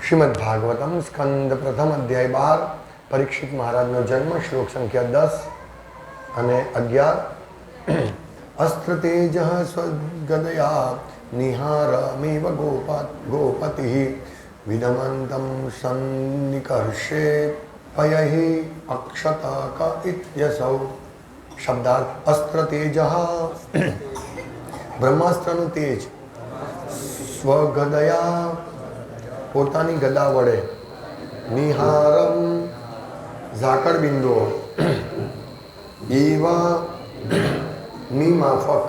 श्रीमद् भागवतम स्कंद प्रथम अध्याय 12 परीक्षित महाराज नो जन्म श्लोक संख्या 10 અને 11 अस्त्र तेज स्वगदया निहारमेव गोपतिः विदमन्तं सन्निकर्षे पयहि अक्षतक इत्यसौ। शब्दार्थ अस्त्र तेज ब्रह्मास्त्रનું તેજ સ્વગદયા પોતાની ગદા વડે નિહારમ ઝાકળ બિંદુઓ એવા ની માફક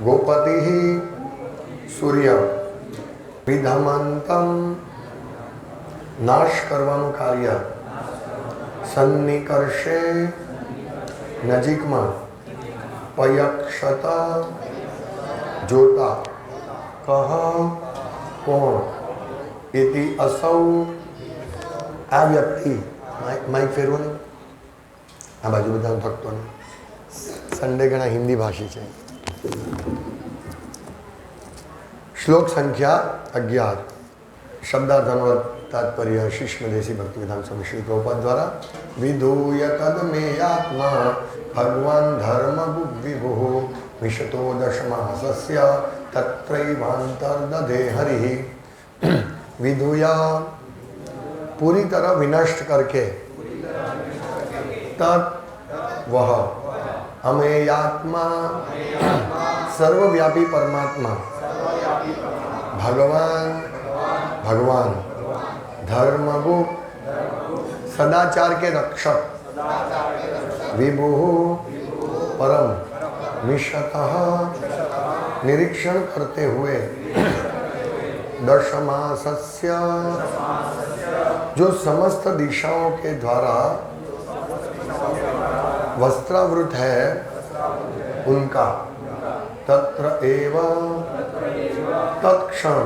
ગોપતિ સૂર્ય વિધમંતમ નાશ કરવાનું કાર્ય સન્નિકર્ષે નજીકમાં પયક્ષતા જોતા કહ કોણ इति असौ आ व्यक्ति माइक फेरવો ને આ બાજુ બધા ભક્તો ને संडे घना हिंदी भाषी है। श्लोक संख्या 11 शब्दार्थ अनुवाद तात्पर्य शिष्य देशी भक्ति विधान स्वामी श्री प्रभुपाद द्वारा विधूय तद मे आत्मा भगवान धर्म विभु विशतो दशमासस्य तत्रैवान्तर्दधे हरिः। विधुया पूरी तरह विनष्ट करके तत् वह अमेयात्मा सर्वव्यापी परमात्मा भगवान भगवान धर्मगुप्त सदाचार के रक्षक विभु परम निशतः निरीक्षण करते हुए दशमासस्य जो समस्त दिशाओं के द्वारा वस्त्रावृत है उनका तत्र एव तत्क्षण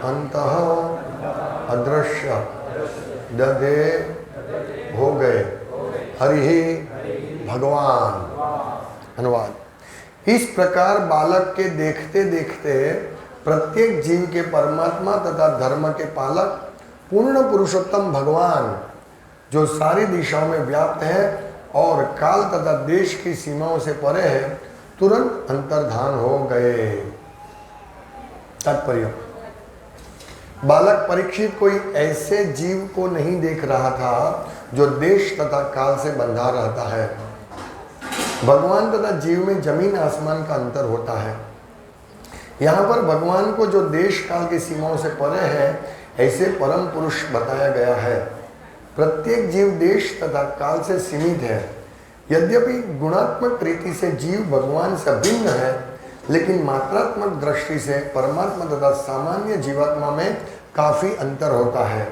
अंतः अदृश्य दधे हो गए हरि भगवान। अनुवाद इस प्रकार बालक के देखते देखते प्रत्येक जीव के परमात्मा तथा धर्म के पालक पूर्ण पुरुषोत्तम भगवान जो सारी दिशाओं में व्याप्त है और काल तथा देश की सीमाओं से परे है तुरंत अंतर्धान हो गए। तात्पर्य बालक परीक्षित कोई ऐसे जीव को नहीं देख रहा था जो देश तथा काल से बंधा रहता है। भगवान तथा जीव में जमीन आसमान का अंतर होता है। यहाँ पर भगवान को जो देश काल की सीमाओं से परे है ऐसे परम पुरुष बताया गया है। प्रत्येक जीव देश तथा काल से सीमित है। यद्यपि गुणात्मक रीति से जीव भगवान से भिन्न है लेकिन मात्रात्मक दृष्टि से परमात्मा तथा सामान्य जीवात्मा में काफी अंतर होता है।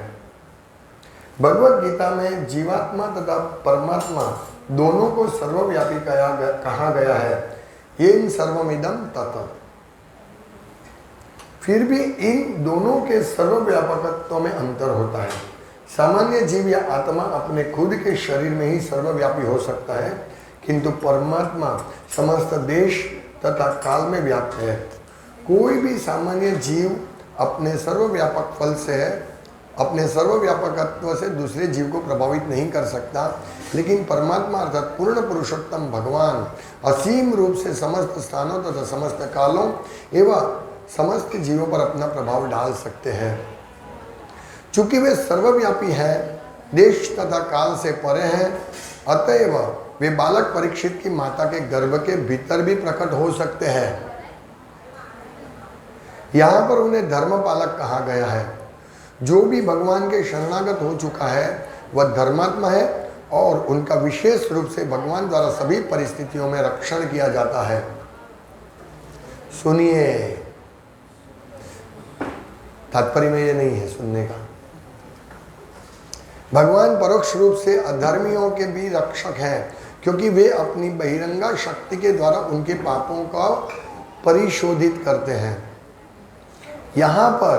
भगवत गीता में जीवात्मा तथा परमात्मा दोनों को सर्वव्यापी कहा गया है। येन सर्वमिदं तत्। फिर भी इन दोनों के सर्वव्यापकत्व में अंतर होता है। सामान्य जीव या आत्मा अपने खुद के शरीर में ही सर्वव्यापी हो सकता है किंतु परमात्मा समस्त देश तथा काल में व्याप्त है। कोई भी सामान्य जीव अपने सर्वव्यापक फल से अपने सर्वव्यापकत्व से दूसरे जीव को प्रभावित नहीं कर सकता लेकिन परमात्मा अर्थात पूर्ण पुरुषोत्तम भगवान असीम रूप से समस्त स्थानों तथा समस्त कालों एवं समस्त जीवों पर अपना प्रभाव डाल सकते हैं। चूंकि वे सर्वव्यापी हैं देश तथा काल से परे हैं अतएव वे बालक परीक्षित की माता के गर्भ के भीतर भी प्रकट हो सकते हैं। यहाँ पर उन्हें धर्मपालक कहा गया है। जो भी भगवान के शरणागत हो चुका है वह धर्मात्मा है और उनका विशेष रूप से भगवान द्वारा सभी परिस्थितियों में रक्षण किया जाता है। सुनिए तात्पर्य में ये नहीं है सुनने का। भगवान परोक्ष रूप से अधर्मियों के भी रक्षक हैं क्योंकि वे अपनी बहिरंगा शक्ति के द्वारा उनके पापों का परिशोधित करते हैं। यहाँ पर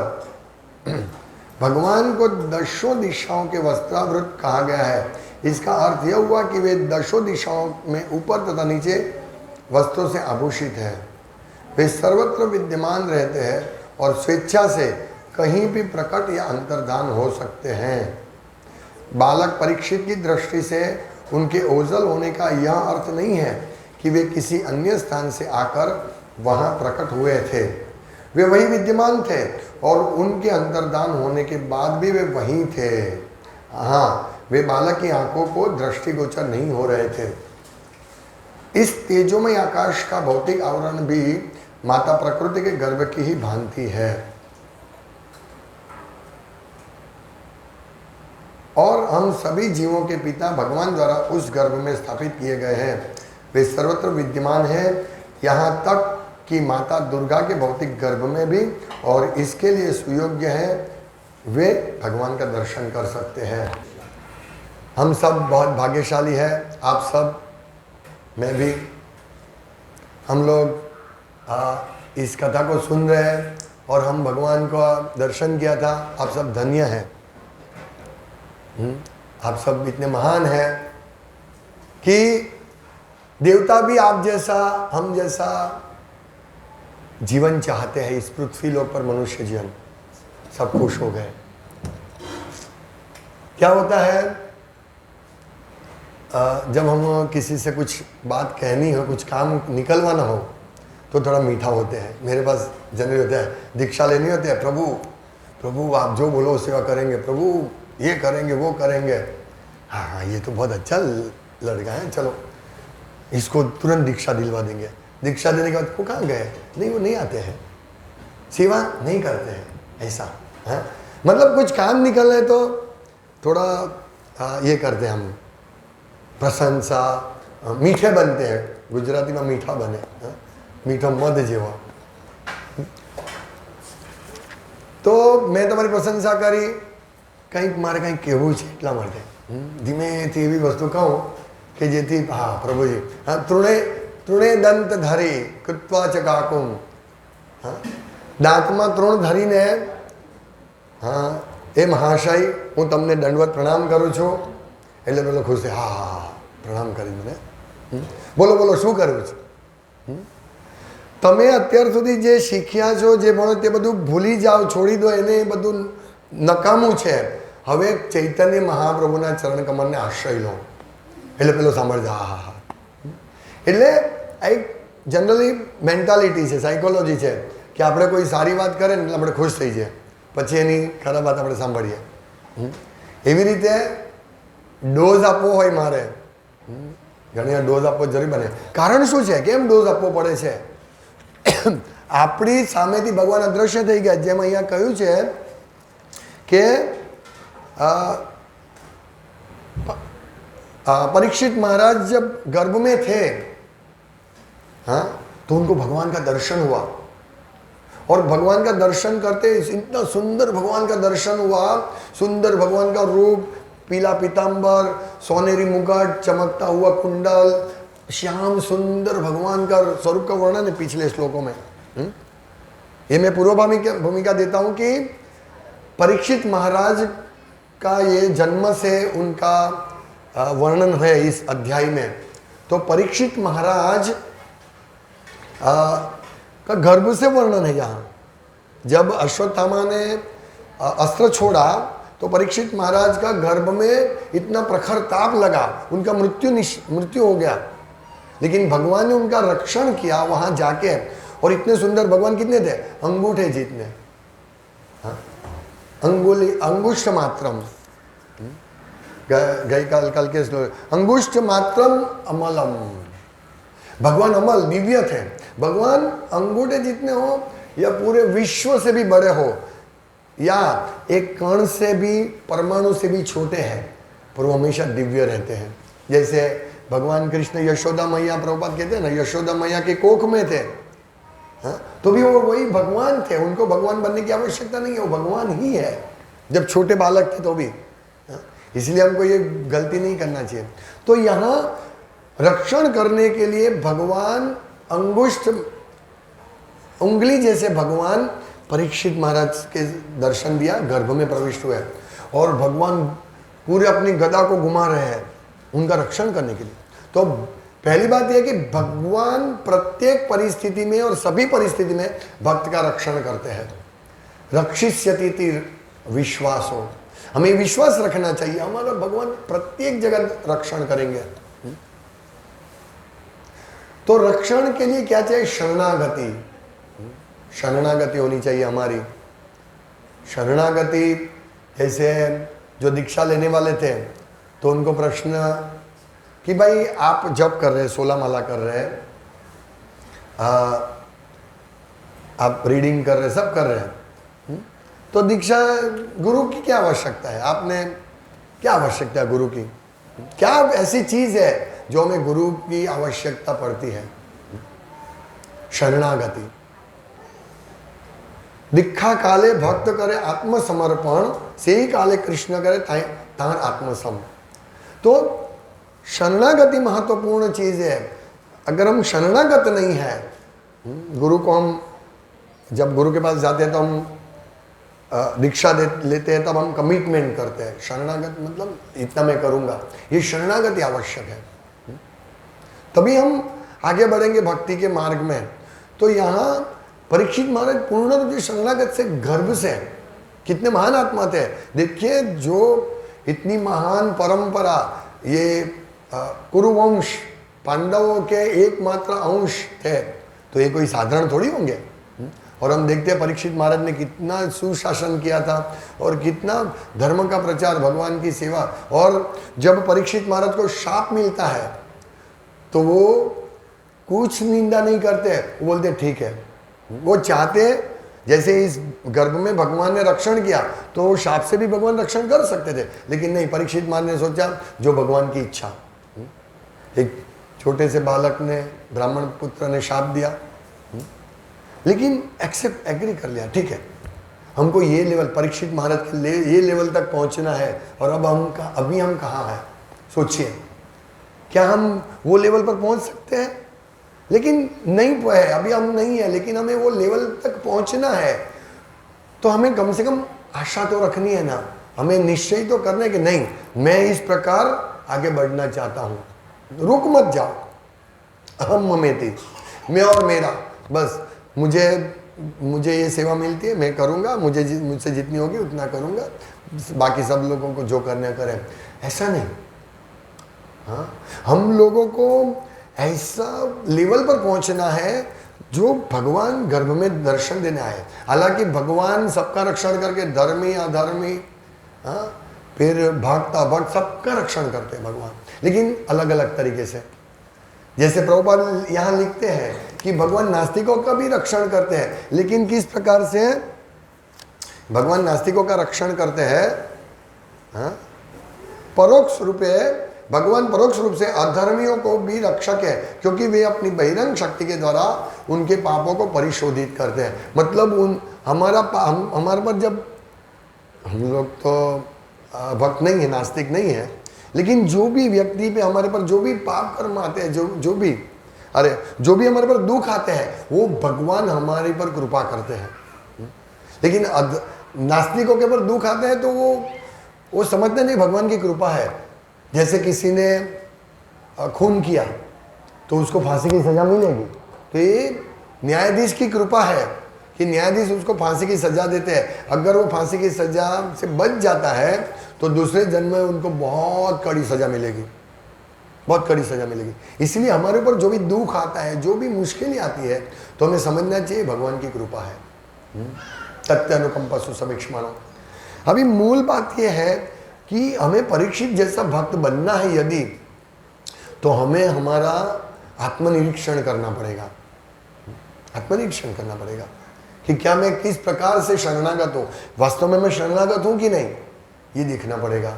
भगवान को दशों दिशाओं के वस्त्रावृत कहा गया है। इसका अर्थ यह हुआ कि वे दशों दिशाओं में ऊपर तथा नीचे वस्त्रों से आभूषित हैं। वे सर्वत्र विद्यमान रहते हैं और स्वेच्छा से कहीं भी प्रकट या अंतर्धान हो सकते हैं। बालक परीक्षित की दृष्टि से उनके ओझल होने का यह अर्थ नहीं है कि वे किसी अन्य स्थान से आकर वहां प्रकट हुए थे। वे वही विद्यमान थे और उनके अंतर्धान होने के बाद भी वे वहीं थे। हाँ, वे बालक की आंखों को दृष्टिगोचर नहीं हो रहे थे। इस तेजोमय आकाश का भौतिक आवरण भी माता प्रकृति के गर्भ की ही भांति है और हम सभी जीवों के पिता भगवान द्वारा उस गर्भ में स्थापित किए गए हैं। वे सर्वत्र विद्यमान हैं, यहाँ तक कि माता दुर्गा के भौतिक गर्भ में भी, और इसके लिए सुयोग्य हैं। वे भगवान का दर्शन कर सकते हैं। हम सब बहुत भाग्यशाली हैं, आप सब, मैं भी। हम लोग इस कथा को सुन रहे हैं और हम भगवान का दर्शन किया था। आप सब धन्य हैं। आप सब इतने महान हैं कि देवता भी आप जैसा, हम जैसा जीवन चाहते हैं। इस पृथ्वी लोक पर मनुष्य जीवन, सब खुश हो गए। क्या होता है, जब हम किसी से कुछ बात कहनी हो, कुछ काम निकलवाना हो, तो थोड़ा मीठा होते हैं। मेरे पास जनरल होता है, दीक्षा लेनी होती है, प्रभु प्रभु आप जो बोलो सेवा करेंगे, प्रभु ये करेंगे वो करेंगे। हाँ हाँ, ये तो बहुत अच्छा लड़का है, चलो इसको तुरंत दीक्षा दिलवा देंगे। दीक्षा देने के बाद वो कहाँ गए? नहीं, वो नहीं आते हैं, सेवा नहीं करते हैं, ऐसा है। मतलब कुछ काम निकल रहे तो थोड़ा ये करते हैं हम, प्रशंसा, मीठे बनते हैं। गुजराती में मीठा बने, मीठो मध जेवा। तो मैं तुम्हारी प्रशंसा करी, કંઈક મારે કંઈક કહેવું છે એટલા માટે ધીમેથી એવી વસ્તુ કહું કે જેથી, હા પ્રભુજી, હા, તૃણે દંત ધરી કૃત્વા ચ કાકુમ, હા, દાંતમાં તૃણ ધરીને, હા, એ મહાશય હું તમને દંડવત પ્રણામ કરું છું. એટલે પેલો ખુશ છે, હા હા હા, પ્રણામ કરી મને. બોલો બોલો શું કરવું છે? તમે અત્યાર સુધી જે શીખ્યા છો, જે ભણો તે બધું ભૂલી જાઓ, છોડી દો, એને બધું નકામું છે. હવે ચૈતન્ય મહાપ્રભુના ચરણ કમળને આશ્રય લો. એટલે પેલો સાંભળજો, હા હા હા. એટલે આ એક જનરલી મેન્ટાલિટી છે, સાયકોલોજી છે કે આપણે કોઈ સારી વાત કરે ને એટલે આપણે ખુશ થઈ જાય, પછી એની ખરાબ વાત આપણે સાંભળીએ. એવી રીતે ડોઝ આપવો હોય મારે, ઘણી વાર ડોઝ આપવો જરૂરી બને. કારણ શું છે? કેમ ડોઝ આપવો પડે છે? આપણી સામેથી ભગવાન અદ્રશ્ય થઈ ગયા. જેમ અહીંયા કહ્યું છે कि परीक्षित महाराज जब गर्भ में थे, हाँ, तो उनको भगवान का दर्शन हुआ और भगवान का दर्शन करते इतना सुंदर भगवान का दर्शन हुआ, सुंदर भगवान का रूप, पीला पीतांबर, सोनेरी मुकुट, चमकता हुआ कुंडल, श्याम सुंदर भगवान का स्वरूप का वर्णन है पिछले श्लोकों में। ये मैं पूर्व भूमिका देता हूं कि परीक्षित महाराज का ये जन्म से उनका वर्णन है इस अध्याय में। तो परीक्षित महाराज का गर्भ से वर्णन है यहाँ। जब अश्वत्थामा ने अस्त्र छोड़ा तो परीक्षित महाराज का गर्भ में इतना प्रखर ताप लगा, उनका मृत्यु हो गया। लेकिन भगवान ने उनका रक्षण किया वहां जाके। और इतने सुंदर भगवान कितने थे? अंगूठे जितने, हाँ, अंगुष्ठ मात्रम, गई कल के श्लोक, अंगुष्ठ मात्रम अमलम। भगवान अमल दिव्य थे। भगवान अंगूठे जितने हो या पूरे विश्व से भी बड़े हो या एक कण से भी, परमाणु से भी छोटे हैं, पर वो हमेशा दिव्य रहते हैं। जैसे भगवान कृष्ण यशोदा मैया, प्रभुपाद कहते हैं ना, यशोदा मैया के कोख में थे, हाँ, तो भी वो वही भगवान थे। उनको भगवान बनने की आवश्यकता नहीं है, वो भगवान ही है जब छोटे बालक थे तो भी। हाँ, इसलिए हमको ये गलती नहीं करना चाहिए। तो यहाँ रक्षण करने के लिए भगवान अंगुष्ठ उंगली जैसे भगवान परीक्षित महाराज के दर्शन दिया, गर्भ में प्रविष्ट हुए और भगवान पूरे अपनी गदा को घुमा रहे हैं उनका रक्षण करने के लिए। तो पहली बात यह कि भगवान प्रत्येक परिस्थिति में और सभी परिस्थिति में भक्त का रक्षण करते हैं। रक्षिष्यति विश्वासो, हमें विश्वास रखना चाहिए हमारा भगवान प्रत्येक जगह रक्षण करेंगे। तो रक्षण के लिए क्या चाहिए? शरणागति, शरणागति होनी चाहिए हमारी। शरणागति, जैसे जो दीक्षा लेने वाले थे तो उनको प्रश्न कि भाई आप जप कर रहे हैं, 16 माला कर रहे हैं, आप रीडिंग कर रहे हैं, सब कर रहे हैं, तो दीक्षा गुरु की क्या आवश्यकता है? आपने क्या आवश्यकता है गुरु की? क्या ऐसी चीज है जो हमें गुरु की आवश्यकता पड़ती है? शरणागति। दीक्षा काले भक्त करे आत्मसमर्पण, से ही काले कृष्ण करे तार आत्मसम। तो शरणागति महत्वपूर्ण चीज है। अगर हम शरणागत नहीं है, गुरु को हम जब गुरु के पास जाते हैं तो हम दीक्षा लेते हैं, तब हम कमिटमेंट करते हैं। शरणागत मतलब इतना मैं करूंगा, ये शरणागति आवश्यक है, तभी हम आगे बढ़ेंगे भक्ति के मार्ग में। तो यहाँ परीक्षित महाराज पूर्ण रूप से शरणागत से, गर्भ से, कितने महान आत्मा थे। देखिए जो इतनी महान परंपरा, ये कुरुवंश पांडवों के एकमात्र अंश थे, तो ये कोई साधारण थोड़ी होंगे। और हम देखते हैं परीक्षित महाराज ने कितना सुशासन किया था और कितना धर्म का प्रचार, भगवान की सेवा। और जब परीक्षित महाराज को शाप मिलता है तो वो कुछ निंदा नहीं करते, वो बोलते ठीक है। वो चाहते, जैसे इस गर्भ में भगवान ने रक्षण किया तो शाप से भी भगवान रक्षण कर सकते थे, लेकिन नहीं, परीक्षित महाराज ने सोचा जो भगवान की इच्छा। एक छोटे से बालक ने, ब्राह्मण पुत्र ने शाप दिया, लेकिन एक्सेप्ट, एग्री कर लिया, ठीक है हमको ये लेवल, परीक्षित महाराज के ये लेवल तक पहुंचना है। और अब अभी हम कहाँ हैं? सोचिए, क्या हम वो लेवल पर पहुंच सकते हैं? लेकिन नहीं है, अभी हम नहीं है, लेकिन हमें वो लेवल तक पहुंचना है। तो हमें कम से कम आशा तो रखनी है ना, हमें निश्चय तो करना है कि नहीं, मैं इस प्रकार आगे बढ़ना चाहता हूं। रुक मत जाओ, अहम ममेति, मैं और मेरा, बस मुझे ये सेवा मिलती है, मैं करूंगा, मुझसे जितनी होगी उतना करूंगा, बाकी सब लोगों को जो करना करें, ऐसा नहीं। हाँ, हम लोगों को ऐसा लेवल पर पहुंचना है जो भगवान गर्भ में दर्शन देने आए। हालांकि भगवान सबका रक्षण करके, धर्मी अधर्मी, फिर भक्त भक्त, सबका रक्षण करते हैं भगवान, लेकिन अलग अलग तरीके से। जैसे प्रभुपाद यहाँ लिखते हैं कि भगवान नास्तिकों का भी रक्षण करते हैं, लेकिन किस प्रकार से भगवान नास्तिकों का रक्षण करते हैं? परोक्ष रूपे भगवान परोक्ष रूप से अधर्मियों को भी रक्षक है, क्योंकि वे अपनी बहिरंग शक्ति के द्वारा उनके पापों को परिशोधित करते हैं। मतलब हमारे पर, जब हम लोग तो भक्त नहीं है, नास्तिक नहीं है, लेकिन जो भी व्यक्ति पे हमारे पर जो भी पाप कर्म आते हैं, जो भी हमारे पर दुख आते हैं, वो भगवान हमारे पर कृपा करते हैं। लेकिन नास्तिकों के पर दुख आते हैं तो वो समझते नहीं भगवान की कृपा है। जैसे किसी ने खून किया तो उसको फांसी की सजा मिलेगी, तो ये न्यायाधीश की कृपा है कि न्यायाधीश उसको फांसी की सजा देते हैं। अगर वो फांसी की सजा से बच जाता है तो दूसरे जन्म में उनको बहुत कड़ी सजा मिलेगी, बहुत कड़ी सजा मिलेगी। इसलिए हमारे ऊपर जो भी दुख आता है, जो भी मुश्किलें आती है, तो हमें समझना चाहिए भगवान की कृपा है। तथ्य अनुकंपा सुसमीक्षमाणो। अभी मूल बात यह है कि हमें परीक्षित जैसा भक्त बनना है यदि, तो हमें हमारा आत्मनिरीक्षण करना पड़ेगा। आत्मनिरीक्षण करना पड़ेगा कि क्या मैं किस प्रकार से शरणागत हूं, वास्तव में मैं शरणागत हूं कि नहीं, ये देखना पड़ेगा।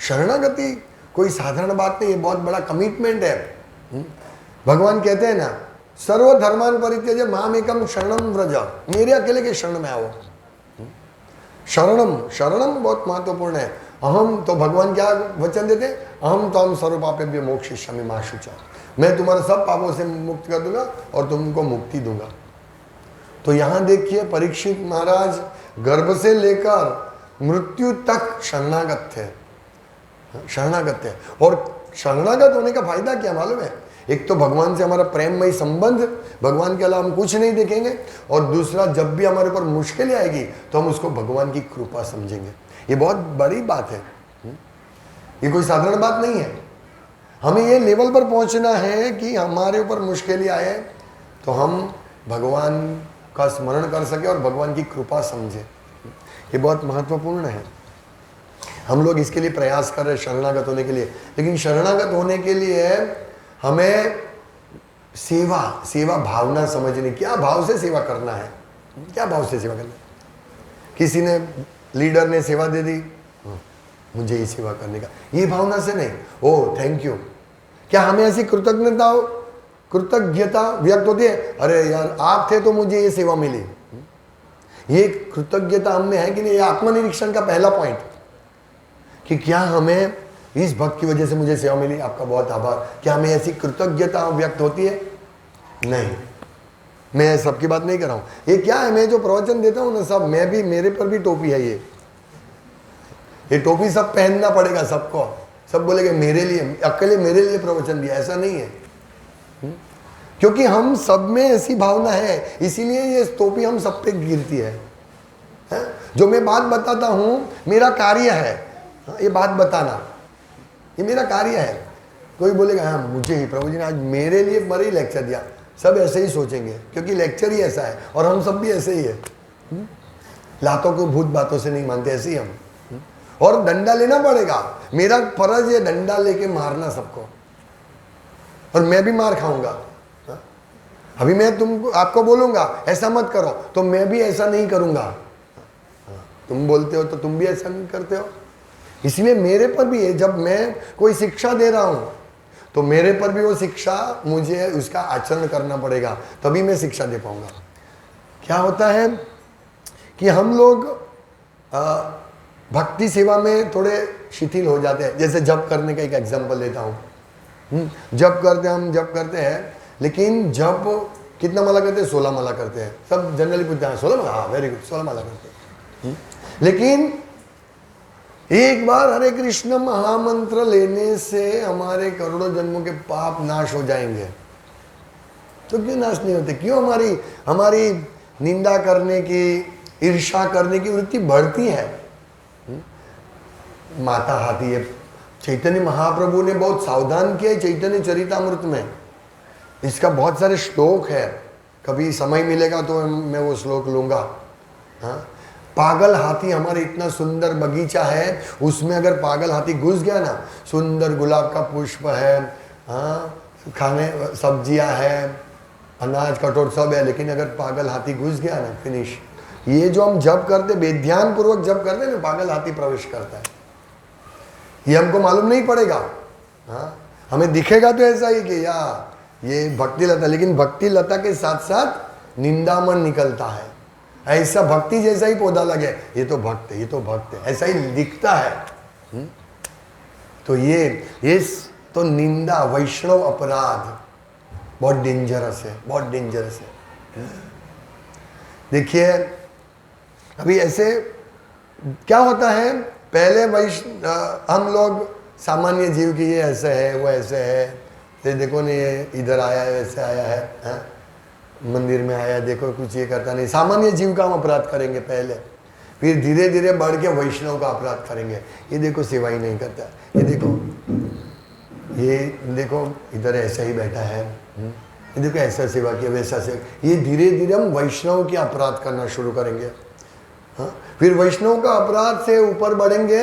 शरणागति कोई साधारण बात नहीं है, बहुत बड़ा कमिटमेंट है। भगवान कहते हैं ना, सर्वधर्मान परित्यज्य माम एकम शरणम व्रज, मेरे अकेले के शरण में आओ। शरणम बहुत महत्वपूर्ण है। अहम, तो भगवान क्या वचन देते हैं? अहम तो हम सर्वपापेभ्यो मोक्षयिष्यामि मा शुचा, मैं तुम्हारे सब पापों से मुक्त कर दूंगा और तुमको मुक्ति दूंगा। तो यहाँ देखिए परीक्षित महाराज गर्भ से लेकर मृत्यु तक शरणागत थे, शरणागत थे। और शरणागत होने का फायदा क्या मालूम है? एक तो भगवान से हमारा प्रेममय संबंध, भगवान के अलावा हम कुछ नहीं देखेंगे, और दूसरा जब भी हमारे ऊपर मुश्किलें आएगी तो हम उसको भगवान की कृपा समझेंगे। ये बहुत बड़ी बात है, ये कोई साधारण बात नहीं है। हमें ये लेवल पर पहुंचना है कि हमारे ऊपर मुश्किलें आए तो हम भगवान का स्मरण कर सके और भगवान की कृपा समझे। ये बहुत महत्वपूर्ण है। हम लोग इसके लिए प्रयास कर रहे हैं शरणागत होने के लिए, लेकिन शरणागत होने के लिए हमें सेवा भावना समझनी, क्या भाव से सेवा करना है, क्या भाव से सेवा करना है। किसी ने, लीडर ने सेवा दे दी, मुझे ये सेवा करने का, ये भावना से नहीं, ओ थैंक यू। क्या हमें ऐसी कृतज्ञता व्यक्त होती है, अरे यार आप थे तो मुझे ये सेवा मिली, ये कृतज्ञता हमने है कि नहीं। ये आत्मनिरीक्षण का पहला पॉइंट कि क्या हमें इस भक्त की वजह से मुझे सेवा मिली, आपका बहुत आभार, क्या हमें ऐसी कृतज्ञता व्यक्त होती है? नहीं। मैं सबकी बात नहीं कर रहा हूं, ये क्या है, मैं जो प्रवचन देता हूं ना सब, मैं भी, मेरे पर भी टोपी है, ये टोपी सब पहनना पड़ेगा सबको। सब बोलेंगे मेरे लिए, अकेले मेरे लिए प्रवचन दिया, ऐसा नहीं है। क्योंकि हम सब में ऐसी भावना है, इसीलिए ये टोपी हम सब पे गिरती है। जो मैं बात बताता हूं मेरा कार्य है, ये बात बताना ये मेरा कार्य है। कोई बोलेगा हाँ मुझे ही, प्रभु जी ने आज मेरे लिए बड़ी लेक्चर दिया, सब ऐसे ही सोचेंगे क्योंकि लेक्चर ही ऐसा है, और हम सब भी ऐसे ही है। लातों को भूत बातों से नहीं मानते, ऐसे ही हम। और डंडा लेना पड़ेगा, मेरा फर्ज है डंडा लेके मारना सबको, और मैं भी मार खाऊंगा। अभी मैं आपको बोलूंगा ऐसा मत करो, तो मैं भी ऐसा नहीं करूंगा। तुम बोलते हो तो तुम भी ऐसा नहीं करते हो, इसलिए मेरे पर भी है। जब मैं कोई शिक्षा दे रहा हूं तो मेरे पर भी वो शिक्षा, मुझे उसका आचरण करना पड़ेगा, तभी मैं शिक्षा दे पाऊंगा। क्या होता है कि हम लोग भक्ति सेवा में थोड़े शिथिल हो जाते हैं। जैसे जप करने का एक एग्जांपल लेता हूँ। जप करते हैं, लेकिन जप कितना माला करते हैं? 16 माला करते हैं। सब जनरली पूछते हैं 16 माला, हाँ वेरी गुड, 16 माला करते हैं। लेकिन एक बार हरे कृष्ण महामंत्र लेने से हमारे करोड़ों जन्मों के पाप नाश हो जाएंगे, तो क्यों नाश नहीं होते? क्यों हमारी निंदा करने की, ईर्ष्या करने की वृत्ति बढ़ती है? माता हाथी है। चैतन्य महाप्रभु ने बहुत सावधान किया है चैतन्य चरितामृत में, इसका बहुत सारे श्लोक है, कभी समय मिलेगा तो मैं वो श्लोक लूंगा। हाँ, पागल हाथी, हमारे इतना सुंदर बगीचा है, उसमें अगर पागल हाथी घुस गया ना, सुंदर गुलाब का पुष्प है, हाँ खाने सब्जियां है, अनाज कटोर सब है, लेकिन अगर पागल हाथी घुस गया ना, फिनिश। ये जो हम जप करते, बेध्यान पूर्वक जप करते ना, पागल हाथी प्रवेश करता है। ये हमको मालूम नहीं पड़ेगा, हाँ हमें दिखेगा तो ऐसा ही कि या ये भक्ति लता, लेकिन भक्ति लता के साथ साथ निंदामन निकलता है। ऐसा भक्ति जैसा ही पौधा लगे, ये तो भक्त है, ये तो भक्त है, ऐसा ही दिखता है। तो ये तो निंदा, वैष्णव अपराध बहुत डेंजरस है, बहुत डेंजरस है। देखिए अभी ऐसे क्या होता है, पहले हम लोग सामान्य जीव की, ये ऐसे है वो ऐसे है, ये देखो नहीं ये इधर आया है, वैसे आया है, मंदिर में आया, देखो कुछ ये करता नहीं, सामान्य जीव का हम अपराध करेंगे पहले, फिर धीरे धीरे बढ़ के वैष्णव का अपराध करेंगे। ये देखो सेवा ही नहीं करता, ये देखो इधर ऐसा ही बैठा है, ये देखो ऐसा सेवा किया, वैसा सेवा, ये धीरे धीरे हम वैष्णव के अपराध करना शुरू करेंगे। हाँ, फिर वैष्णव का अपराध से ऊपर बढ़ेंगे,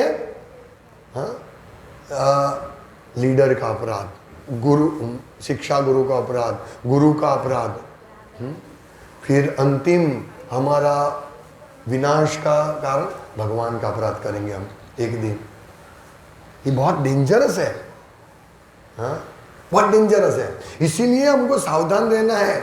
हाँ लीडर का अपराध, गुरु, शिक्षा गुरु का अपराध, गुरु का अपराध, फिर अंतिम हमारा विनाश का कारण भगवान का अपराध करेंगे हम एक दिन। ये बहुत डेंजरस है, हाँ बहुत डेंजरस है। इसीलिए हमको सावधान रहना है।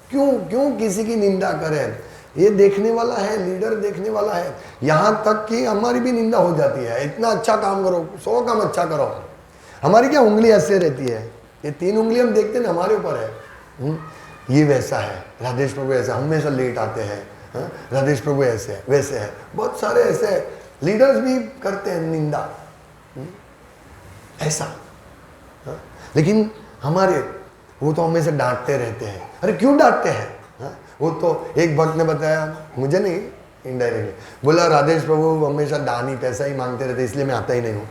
क्यों किसी की निंदा करें? ये देखने वाला है, लीडर देखने वाला है, यहाँ तक कि हमारी भी निंदा हो जाती है। इतना अच्छा काम करो, 100 काम अच्छा करो, हमारी क्या उंगली ऐसे रहती है, ये 3 उंगली हम देखते हैं हमारे ऊपर है। ये वैसा है, राधेश प्रभु ऐसा, हमेशा लेट आते हैं, राधेश प्रभु ऐसे है वैसे है, बहुत सारे ऐसे लीडर्स भी करते हैं निंदा, ऐसा। लेकिन हमारे वो तो हमें से डांटते रहते हैं। अरे क्यों डांटते हैं? हाँ? वो तो एक भक्त ने बताया, मुझे नहीं, इनडायरेक्टली बोला, राधेश प्रभु हमेशा दान ही पैसा ही मांगते रहते, इसलिए मैं आता ही नहीं हूँ।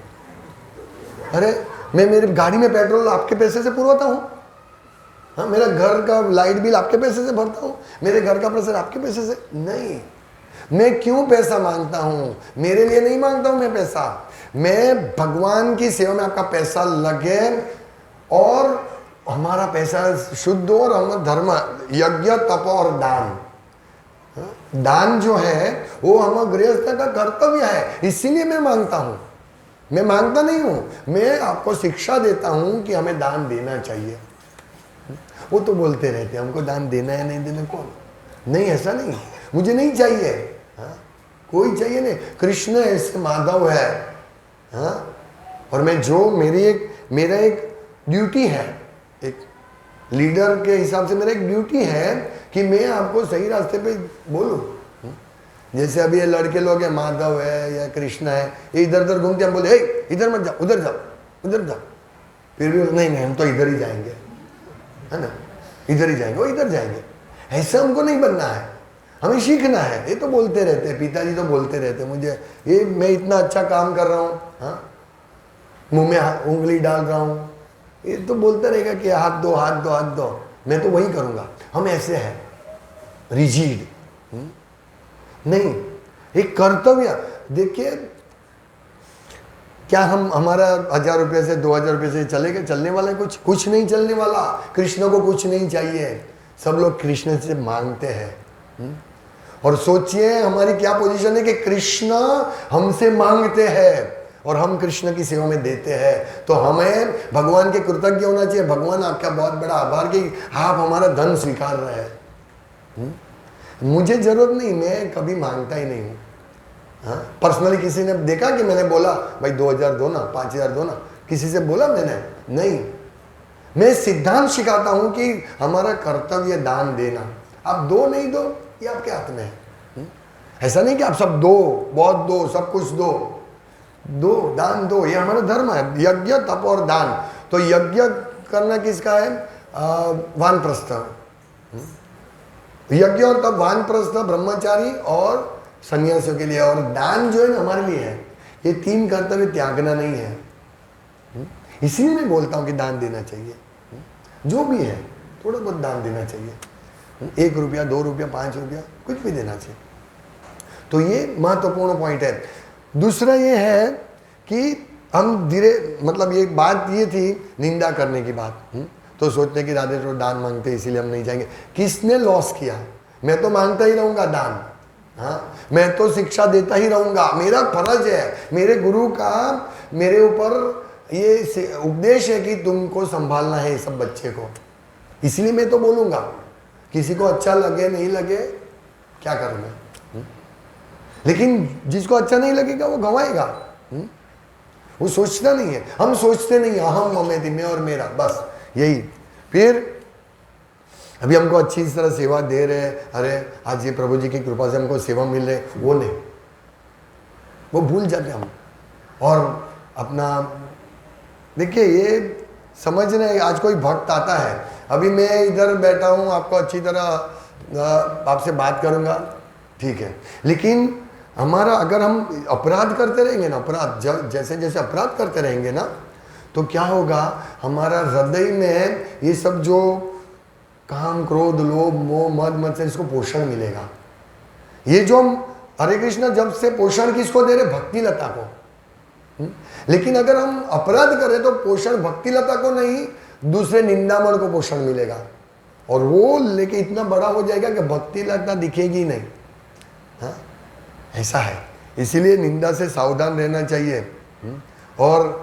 अरे मैं मेरी गाड़ी में पेट्रोल आपके पैसे से पुरवाता हूँ, हाँ, मेरा घर का लाइट बिल आपके पैसे से भरता हूँ, मेरे घर का प्रेशर आपके पैसे से नहीं। मैं क्यों पैसा मांगता हूँ? मेरे लिए नहीं मांगता हूँ मैं पैसा, मैं भगवान की सेवा में आपका पैसा लगे और हमारा पैसा शुद्ध हो और हमारा धर्म, यज्ञ, तप और दान। दान जो है वो हम गृहस्थ का कर्तव्य है, इसीलिए मैं मांगता हूँ। मैं मांगता नहीं हूँ, मैं आपको शिक्षा देता हूँ कि हमें दान देना चाहिए। वो तो बोलते रहते हैं हमको दान देना है नहीं देना, कौन नहीं, ऐसा नहीं, मुझे नहीं चाहिए, हाँ, कोई चाहिए नहीं। कृष्ण ऐसे माधव है, हाँ, और मैं जो मेरा एक ड्यूटी है, एक लीडर के हिसाब से मेरा एक ड्यूटी है कि मैं आपको सही रास्ते पे बोलूं। जैसे अभी ये लड़के लोग हैं, माधव है या कृष्ण है, ये इधर उधर घूमते, हम बोले इधर मत जाओ, उधर जाओ, उधर जाओ, फिर भी नहीं हम तो इधर ही जाएंगे, है ना, इधर ही जाएंगे, वो इधर जाएंगे। ऐसा हमको नहीं बनना है, हमें सीखना है। ये तो बोलते रहते हैं, पिताजी तो बोलते रहते हैं मुझे, ये मैं इतना अच्छा काम कर रहा हूँ, हाँ, मुंह में उंगली डाल रहा हूँ, ये तो बोलता रहेगा कि हाथ दो हाथ दो हाथ दो, मैं तो वही करूँगा। हम ऐसे हैं, रिजिड नहीं, एक कर्तव्य। देखिए क्या हम हमारा 1000 रुपये से 2000 रुपये से चलेगा, चलने वाला है? कुछ नहीं चलने वाला। कृष्ण को कुछ नहीं चाहिए, सब लोग कृष्ण से मांगते हैं। और सोचिए हमारी क्या पोजीशन है कि कृष्ण हमसे मांगते हैं और हम कृष्ण की सेवा में देते हैं। तो हमें भगवान के कृतज्ञ होना चाहिए। भगवान आपका बहुत बड़ा आभार कि आप हमारा धन स्वीकार रहे हैं। मुझे जरूरत नहीं, मैं कभी मांगता ही नहीं हूँ। हाँ, पर्सनली किसी ने देखा कि मैंने बोला भाई 2000 दो ना, 5000 दो ना, किसी से बोला मैंने? नहीं। मैं सिद्धांत सिखाता हूँ कि हमारा कर्तव्य दान देना। आप दो नहीं दो, ये आपके हाथ में है। ऐसा नहीं कि आप सब दो, बहुत दो, सब कुछ दो, दान दो, ये हमारा धर्म है, यज्ञ, तप और दान। तो यज्ञ करना किसका है? वानप्रस्थ। यज्ञ और तप वानप्रस्थ ब्रह्मचारी और सन्यासियों के लिए, और दान जो है ना हमारे लिए है। ये 3 कर्तव्य त्यागना नहीं है। इसीलिए मैं बोलता हूँ कि दान देना चाहिए, जो भी है थोड़ा बहुत दान देना चाहिए। 1 रुपया, 2 रुपया, 5 रुपया, कुछ भी देना चाहिए। तो ये महत्वपूर्ण पॉइंट है। दूसरा ये है कि हम मतलब ये बात ये थी निंदा करने की बात। तो सोचते कि राधे तो दान मांगते इसीलिए हम नहीं जाएंगे। किसने लॉस किया? मैं तो मांगता ही रहूंगा दान, हाँ, मैं तो शिक्षा देता ही रहूंगा, मेरा फर्ज है। मेरे गुरु का मेरे ऊपर ये उपदेश है कि तुमको संभालना है सब बच्चे को, इसलिए मैं तो बोलूंगा। किसी को अच्छा लगे नहीं लगे क्या करूं मैं, लेकिन जिसको अच्छा नहीं लगेगा वो गंवाएगा। वो सोचता नहीं है, हम सोचते नहीं, अहम ममेति, मैं और मेरा, बस यही। फिर अभी हमको अच्छी तरह सेवा दे रहे, अरे आज ये प्रभु जी की कृपा से हमको सेवा मिल रही, वो नहीं, वो भूल जाते हम। और अपना देखिए ये समझना है, आज कोई भक्त आता है, अभी मैं इधर बैठा हूँ, आपको अच्छी तरह आपसे बात करूँगा, ठीक है, लेकिन हमारा अगर हम अपराध करते रहेंगे ना, अपराध जैसे जैसे अपराध करते रहेंगे ना, तो क्या होगा, हमारा हृदय में ये सब जो काम, क्रोध, लोभ, मोह, मद मत्सर, इसको पोषण मिलेगा। ये जो हम हरे कृष्णा जब से पोषण किसको दे रहे? भक्ति लता को। लेकिन अगर हम अपराध करें तो पोषण भक्ति लता को नहीं, दूसरे निंदामण को पोषण मिलेगा, और वो लेके इतना बड़ा हो जाएगा कि भक्ति लता दिखेगी नहीं। हाँ, ऐसा है। इसीलिए निंदा से सावधान रहना चाहिए। और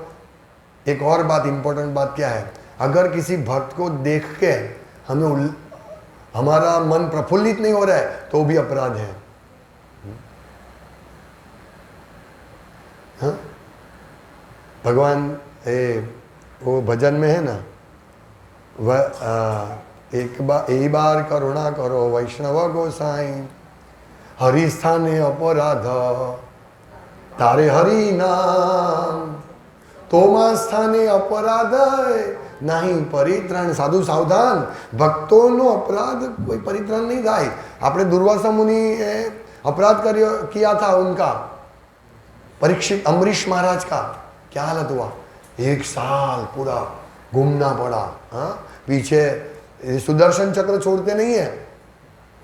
एक और बात, इंपॉर्टेंट बात क्या है, अगर किसी भक्त को देख के हमारा मन प्रफुल्लित नहीं हो रहा है तो भी अपराध है। हाँ? भगवान वो भजन में है ना, एक बार करुणा करो वैष्णव गोसाई, हरि स्थाने अपराध तारे हरि नाम, तोमा स्थाने अपराध નહીં પરિત્રાણ. સાધુ સાવધાન, ભક્તોનો અપરાધ कोई परित्राण नहीं થાય. આપણે दुर्वासा मुनि अपराध किया था उनका, परीक्षित अम्बरीश महाराज का क्या हालत हुआ, 1 साल पूरा घूमना पड़ा. हाँ, पीछे सुदर्शन चक्र छोड़ते नहीं है,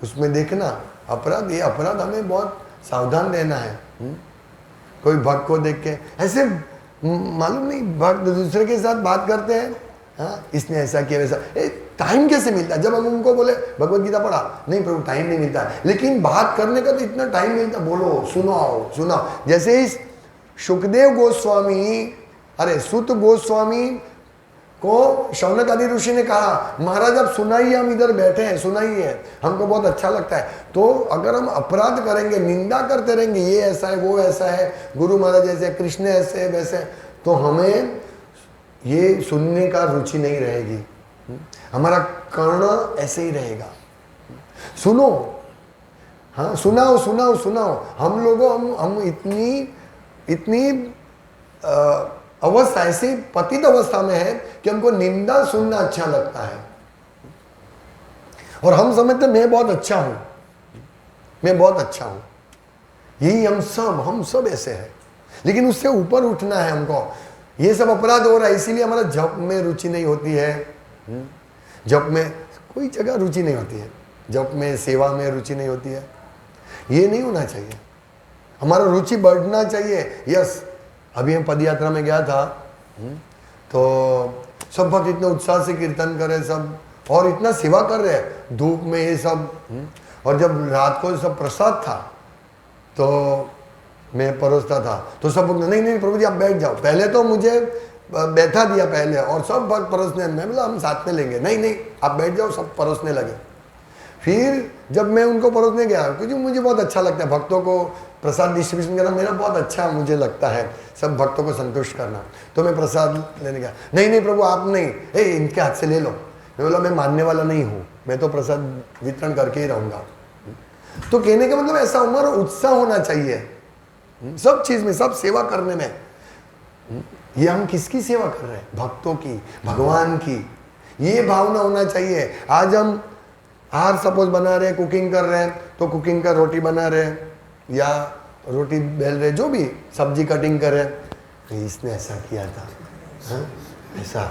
उसमें देखना अपराध, ये अपराध हमें बहुत सावधान रहना है. कोई भक्त को देख के ऐसे मालूम नहीं, भक्त दूसरे के साथ बात करते हैं, हाँ इसने ऐसा किया वैसा, टाइम कैसे मिलता है. जब हम उनको बोले भगवत गीता पढ़ा, नहीं प्रभु टाइम नहीं मिलता है, लेकिन बात करने का तो इतना टाइम मिलता. बोलो, सुनाओ. जैसे इस सुखदेव गोस्वामी, अरे सुत गोस्वामी को शौनक आदि ऋषि ने कहा, महाराज आप सुनाइए, हम इधर बैठे हैं, सुनाइए, हमको बहुत अच्छा लगता है. तो अगर हम अपराध करेंगे, निंदा करते रहेंगे, ये ऐसा है वो ऐसा है, गुरु महाराज ऐसे, कृष्ण ऐसे वैसे, तो हमें ये सुनने का रुचि नहीं रहेगी. हमारा कर्ण ऐसे ही रहेगा. सुनो, हाँ सुनाओ. हम लोगों हम इतनी अवस्था, ऐसी पतित अवस्था में है कि हमको निंदा सुनना अच्छा लगता है, और हम समझते मैं बहुत अच्छा हूं. यही हम सब ऐसे हैं, लेकिन उससे ऊपर उठना है हमको. ये सब अपराध हो रहा है, इसीलिए हमारा जप में रुचि नहीं होती है. जप में कोई जगह रुचि नहीं होती है, जप में सेवा में रुचि नहीं होती है. ये नहीं होना चाहिए, हमारा रुचि बढ़ना चाहिए. यस, अभी हम पद यात्रा में गया था, तो सब भक्त इतने उत्साह से कीर्तन कर रहे सब, और इतना सेवा कर रहे हैं धूप में ये सब. और जब रात को सब प्रसाद था तो मैं परोसता था, तो सब भक्त नहीं प्रभु जी आप बैठ जाओ. पहले तो मुझे बैठा दिया पहले, और सब भक्त परोसने, मैं बोला हम साथ में लेंगे, नहीं आप बैठ जाओ. सब परोसने लगे. फिर जब मैं उनको परोसने गया, क्योंकि मुझे बहुत अच्छा लगता है भक्तों को प्रसाद डिस्ट्रीब्यूशन करना, मेरा बहुत अच्छा मुझे लगता है सब भक्तों को संतुष्ट करना. तो मैं प्रसाद लेने गया, नहीं प्रभु आप नहीं, इनके हाथ से ले लो. मैं बोला मैं मानने वाला नहीं हूँ, मैं तो प्रसाद वितरण करके ही रहूँगा. तो कहने का मतलब ऐसा हमारा उत्साह होना चाहिए सब चीज़ में, सब सेवा करने में. ये हम किसकी सेवा कर रहे हैं, भक्तों की, भगवान की, ये भावना होना चाहिए. आज हम आहार सपोज बना रहे हैं, कुकिंग कर रहे हैं, तो कुकिंग का रोटी बना रहे हैं या रोटी बेल रहे, जो भी सब्जी कटिंग कर रहे हैं, इसने ऐसा किया था, हाँ ऐसा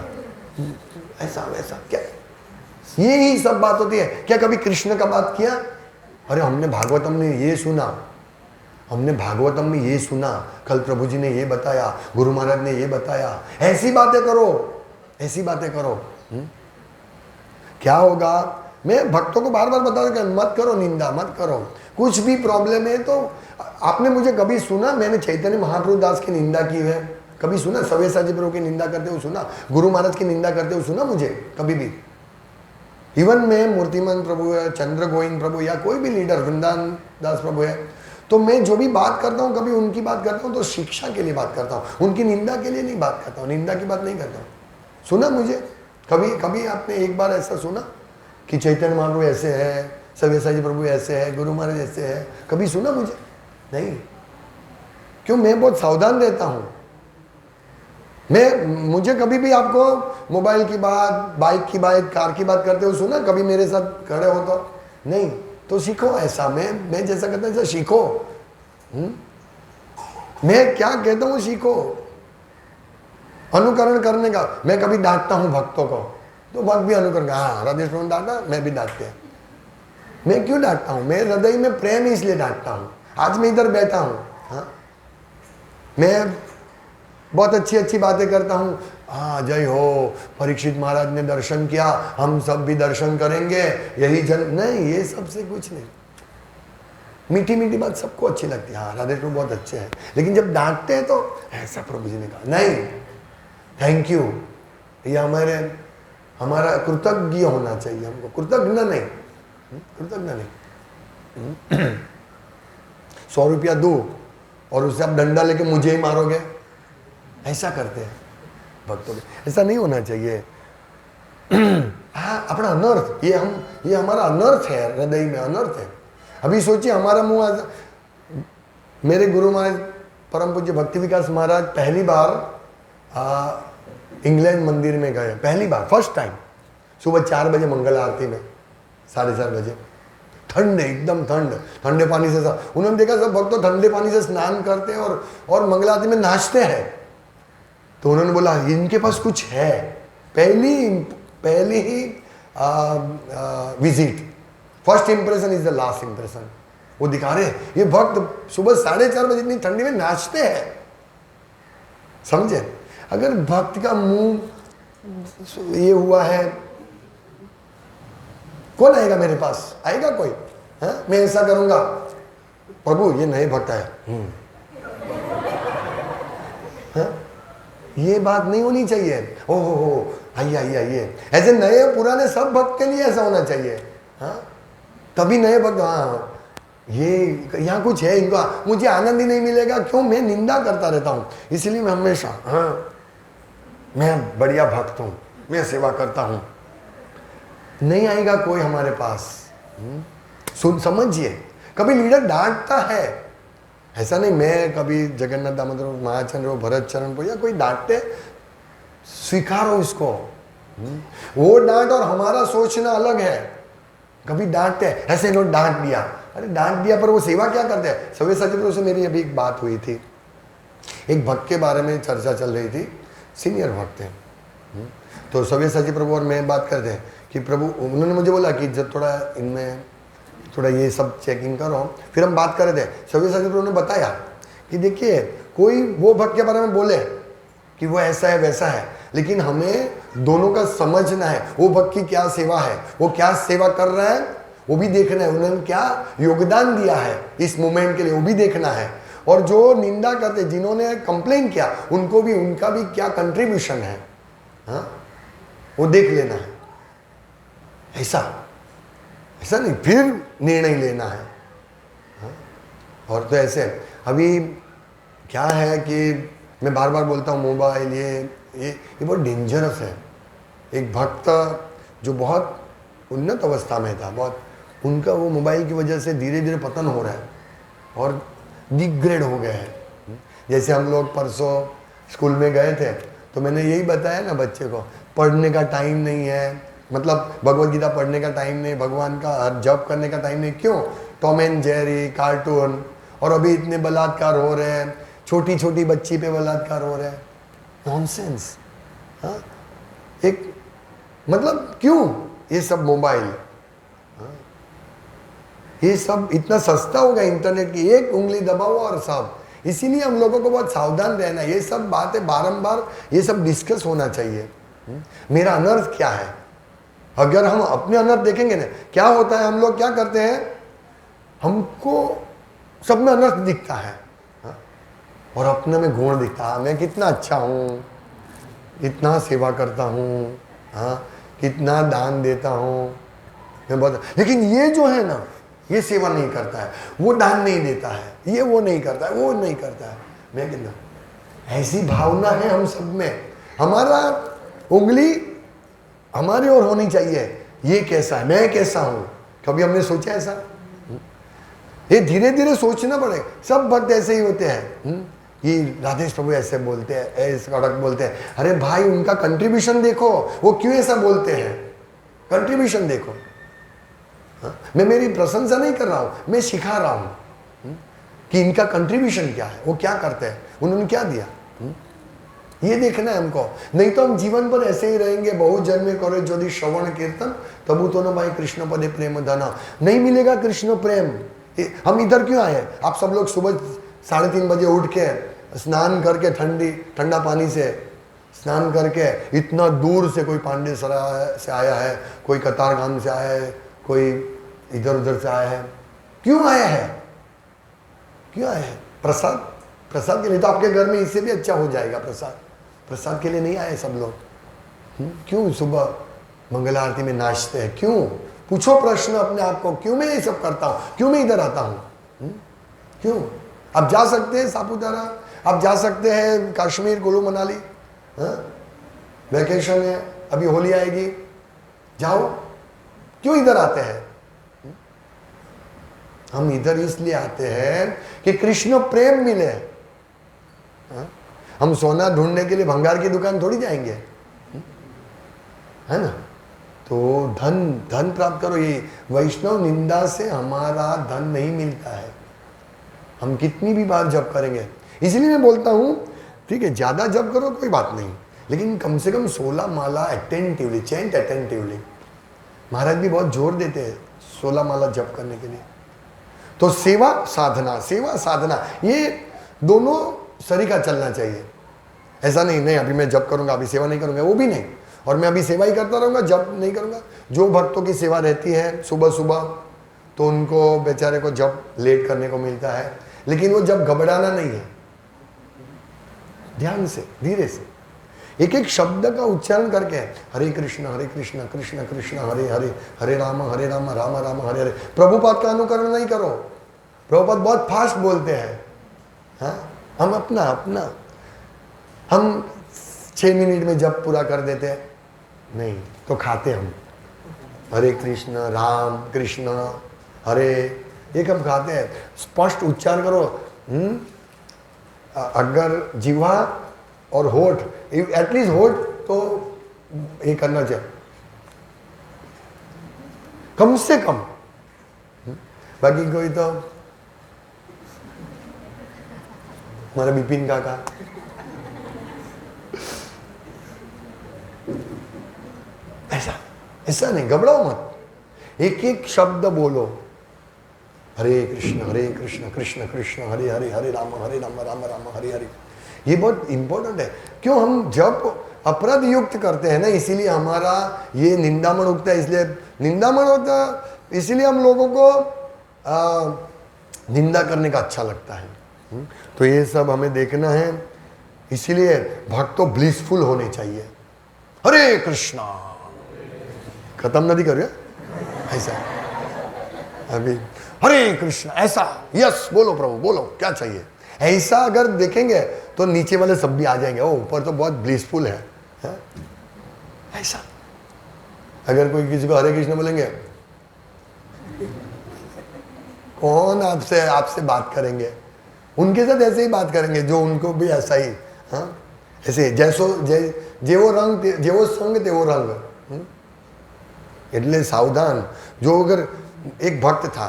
वैसा, क्या यही सब बात होती है. क्या कभी कृष्ण का बात किया, अरे हमने भागवतम में ये सुना, कल प्रभु जी ने ये बताया, गुरु महाराज ने ये बताया, ऐसी बातें करो. क्या होगा, मैं भक्तों को बार बार बता रहा हूं, मत करो निंदा, मत करो. कुछ भी प्रॉब्लम है तो आपने मुझे कभी सुना मैंने चैतन्य महाप्रभु दास की निंदा की है, कभी सुना सव्यसाची प्रभु की निंदा करते हुए सुना, गुरु महाराज की निंदा करते हुए सुना मुझे कभी भी? इवन मैं मूर्तिमान प्रभु है, चंद्र गोविंद प्रभु या कोई भी लीडर, वृंदावन दास प्रभु है, तो मैं जो भी बात करता हूँ, कभी उनकी बात करता हूँ तो शिक्षा के लिए बात करता हूँ, उनकी निंदा के लिए नहीं बात करता हूँ, निंदा की बात नहीं करता हूँ. सुना मुझे कभी आपने एक बार ऐसा सुना कि चैतन्य महाप्रभु ऐसे है, सव्यसाची प्रभु ऐसे है, गुरु महाराज ऐसे है, कभी सुना मुझे? नहीं. क्यों? मैं बहुत सावधान रहता हूँ. मुझे कभी भी आपको मोबाइल की बात, बाइक की बात, कार की बात करते हो सुना कभी मेरे साथ खड़े हो तो? नहीं. तो सीखो ऐसा, मैं जैसा कहता हूँ ऐसा सीखो. मैं क्या कहता हूँ सीखो, अनुकरण करने का. मैं कभी डांटता हूँ भक्तों को, तो भक्त भी अनुकरण, हाँ राधेश प्रभु डांटा, मैं भी डांटते हैं. मैं क्यों डांटता हूँ? मैं हृदय में प्रेम इसलिए डांटता हूँ. आज मैं इधर बैठा हूँ, हाँ मैं बहुत अच्छी बातें करता हूँ, हाँ जय हो, परीक्षित महाराज ने दर्शन किया, हम सब भी दर्शन करेंगे, यही नहीं, ये सबसे कुछ नहीं. मीठी बात सबको अच्छी लगती है, हाँ राधे प्रभु बहुत अच्छे हैं, लेकिन जब डांटते हैं तो ऐसा प्रभु जी ने कहा, नहीं थैंक यू, ये हमारा कृतज्ञ होना चाहिए हमको, कृतज्ञ नहीं. 100 रुपया दो और उससे आप डंडा लेके मुझे ही मारोगे, ऐसा करते हैं भक्तों के. ऐसा नहीं होना चाहिए. हाँ अपना अनर्थ, ये हमारा अनर्थ है, हृदय में अनर्थ है. अभी सोचिए हमारा मुंह, मेरे गुरु महाराज परम पूज्य भक्ति विकास महाराज पहली बार इंग्लैंड मंदिर में गए पहली बार, फर्स्ट टाइम, सुबह 4 बजे मंगल आरती में, 4:30 बजे, ठंड एकदम ठंड, ठंडे पानी से सब, उन्होंने देखा सब भक्त तो ठंडे पानी से स्नान करते हैं और मंगल आरती में नाचते हैं। तो उन्होंने बोला इनके पास कुछ है। पहली ही visit, first impression is the last impression. वो दिखा रहे ये भक्त सुबह 4:30 बजे इतनी ठंडी में नाचते हैं, समझे। अगर भक्त का मुंह ये हुआ है, कौन आएगा मेरे पास? आएगा कोई? है? मैं ऐसा करूंगा, प्रभु ये नए भक्त है, ये बात नहीं होनी चाहिए। हो आइए आइए आइए, ऐसे नए पुराने सब भक्त के लिए ऐसा होना चाहिए। हाँ, तभी नए भक्त, हाँ ये यहाँ कुछ है, इनको मुझे आनंद ही नहीं मिलेगा, क्यों? मैं निंदा करता रहता हूँ, इसलिए मैं हमेशा, हाँ मैं बढ़िया भक्त हूँ, मैं सेवा करता हूँ। नहीं आएगा कोई हमारे पास। सुन समझिए, कभी लीडर डांटता है, ऐसा नहीं मैं कभी जगन्नाथ दामोदर महाचंद्र भरत चरण को या कोई डांटते, स्वीकारो इसको। वो डांट और हमारा सोचना अलग है। कभी डांटते हैं, ऐसे लोग डांट दिया, अरे डांट दिया पर वो सेवा क्या करते हैं? सवे सचिव से मेरी अभी एक बात हुई थी, एक भक्त के बारे में चर्चा चल रही थी, सीनियर भक्त हैं। तो सवे सचिव प्रभु और मैं बात करते हैं कि प्रभु, उन्होंने मुझे बोला कि जब थोड़ा इनमें थोड़ा ये सब चेकिंग करो। फिर हम बात कर रहे थे, सवे सचिव प्रभु ने बताया कि देखिए कोई वो भक्त के बारे में बोले कि वो ऐसा है वैसा है, लेकिन हमें दोनों का समझना है, वो भक्त की क्या सेवा है, वो क्या सेवा कर रहा है वो भी देखना है, उन्होंने क्या योगदान दिया है इस मूवमेंट के लिए वो भी देखना है। और जो निंदा करते, जिन्होंने कंप्लेन किया, उनको भी, उनका भी क्या कंट्रीब्यूशन है, हाँ वो देख लेना है। ऐसा नहीं फिर निर्णय लेना है। हाँ? और तो ऐसे अभी क्या है कि मैं बार बार बोलता हूँ, मोबाइल ये बहुत डेंजरस है। एक भक्त जो बहुत उन्नत अवस्था में था, बहुत, उनका वो मोबाइल की वजह से धीरे धीरे पतन हो रहा है और डिग्रेड हो गए हैं। जैसे हम लोग परसों स्कूल में गए थे तो मैंने यही बताया ना बच्चे को, पढ़ने का टाइम नहीं है, मतलब भगवत गीता पढ़ने का टाइम नहीं, भगवान का जप करने का टाइम नहीं। क्यों? टॉम एंड जेरी कार्टून, और अभी इतने बलात्कार हो रहे हैं, छोटी छोटी बच्ची पे बलात्कार हो रहे हैं, नॉनसेंस। हाँ, एक मतलब क्यों ये सब मोबाइल, ये सब इतना सस्ता हो गया इंटरनेट की, एक उंगली दबाओ और सब। इसीलिए हम लोगों को बहुत सावधान रहना है, ये सब बातें बारंबार ये सब डिस्कस होना चाहिए। मेरा अनर्थ क्या है? अगर हम अपने अनर्थ देखेंगे ना, क्या होता है, हम लोग क्या करते हैं, हमको सब में अनर्थ दिखता है और अपने में गुण दिखता है। मैं कितना अच्छा हूँ, कितना सेवा करता हूँ, हाँ कितना दान देता हूँ मैं बहुत, लेकिन ये जो है ना, ये सेवा नहीं करता है, वो दान नहीं देता है, ये वो नहीं करता है, वो नहीं करता है। मैं कहता ऐसी भावना है हम सब में। हमारा उंगली हमारी ओर होनी चाहिए, ये कैसा है, मैं कैसा हूँ। कभी हमने सोचा ऐसा? ये धीरे धीरे सोचना पड़ेगा। सब भक्त ऐसे ही होते हैं, ये राधेश प्रभु ऐसे बोलते हैं, ऐसे कड़क बोलते हैं। अरे भाई उनका कंट्रीब्यूशन देखो, वो क्यों ऐसा बोलते हैं, कंट्रीब्यूशन देखो। मैं मेरी प्रशंसा नहीं कर रहा हूँ, मैं सिखा रहा हूँ कि इनका कंट्रीब्यूशन क्या है, वो क्या करते हैं, उन्होंने क्या दिया, ये देखना है हमको। नहीं तो हम जीवन पर ऐसे ही रहेंगे, बहुत जन्मे करे यदि श्रवण कीर्तन तबु तो न भाई कृष्ण पदे प्रेम धना। नहीं मिलेगा कृष्ण प्रेम। हम इधर क्यों आए? आप सब लोग सुबह 3:30 बजे उठ के स्नान करके, ठंडा पानी से स्नान करके, इतना दूर से कोई पांडेसरा से आया है, कोई कतारगाम से आया है, कोई इधर उधर से आया है। क्यों आया है? क्यों आया है? प्रसाद के लिए। तो आपके घर में इससे भी अच्छा हो जाएगा। प्रसाद के लिए नहीं आए सब लोग। क्यों सुबह मंगल आरती में नाचते हैं? क्यों? पूछो प्रश्न अपने आप को, क्यों मैं ये सब करता हूँ, क्यों मैं इधर आता हूँ? क्यों? आप जा सकते हैं सापुतारा, आप जा सकते हैं कश्मीर, कुल्लू मनाली, वैकेशन है, अभी होली आएगी, जाओ। क्यों इधर आते हैं? हम इधर इसलिए आते हैं कि कृष्ण प्रेम मिले। हम सोना ढूंढने के लिए भंगार की दुकान थोड़ी जाएंगे। है ना। तो धन धन प्राप्त करो, ये वैष्णव निंदा से हमारा धन नहीं मिलता है, हम कितनी भी बार जप करेंगे। इसलिए मैं बोलता हूँ ठीक है ज़्यादा जप करो कोई बात नहीं, लेकिन कम से कम 16 माला अटेंटिवली, चैंट अटेंटिवली। महाराज भी बहुत जोर देते हैं 16 माला जप करने के लिए। तो सेवा साधना ये दोनों सरीका चलना चाहिए। ऐसा नहीं अभी मैं जप करूंगा अभी सेवा नहीं करूंगा, वो भी नहीं, और मैं अभी सेवा ही करता रहूंगा जप नहीं करूंगा। जो भक्तों की सेवा रहती है सुबह सुबह तो उनको बेचारे को जप लेट करने को मिलता है, लेकिन वो जब घबराना नहीं है, ध्यान से धीरे से एक एक शब्द का उच्चारण करके हरे कृष्ण कृष्ण कृष्ण हरे हरे, हरे राम राम राम हरे हरे। प्रभुपाद का अनुकरण नहीं करो, प्रभुपाद बहुत फास्ट बोलते हैं। हाँ, हम अपना हम 6 मिनट में जब पूरा कर देते हैं, नहीं तो खाते हम हरे कृष्ण राम कृष्ण हरे, एक हम खाते हैं। स्पष्ट उच्चारण करो। अगर जिह्वा और होठ, एटलीस्ट होठ तो ये करना चाहिए कम से कम। बाकी कोई तो हमारा बिपिन काका ऐसा नहीं, घबराओ मत, एक एक शब्द बोलो हरे कृष्ण कृष्ण कृष्ण हरे हरे, हरे राम राम राम हरे हरे। ये बहुत इंपॉर्टेंट है। क्यों हम जब अपराध युक्त करते हैं ना, इसीलिए हमारा ये निंदामण उठता है, इसलिए निंदामण होता है, इसीलिए हम लोगों को निंदा करने का अच्छा लगता है। तो ये सब हमें देखना है, इसीलिए भक्त तो ब्लिसफुल होने चाहिए। हरे कृष्णा खत्म नहीं करो ऐसा, अभी हरे कृष्ण ऐसा, यस बोलो प्रभु बोलो क्या चाहिए, ऐसा अगर देखेंगे तो नीचे वाले सब भी आ जाएंगे, ओ ऊपर तो बहुत ब्लिसफुल है, ऐसा। अगर कोई किसी को हरे कृष्ण बोलेंगे, कौन आपसे बात करेंगे, उनके साथ ऐसे ही बात करेंगे जो उनको भी ऐसा ही, हाँ ऐसे जेवो रंग जेवो संग तेवो रंग। એટલે सावधान। जो अगर एक भक्त था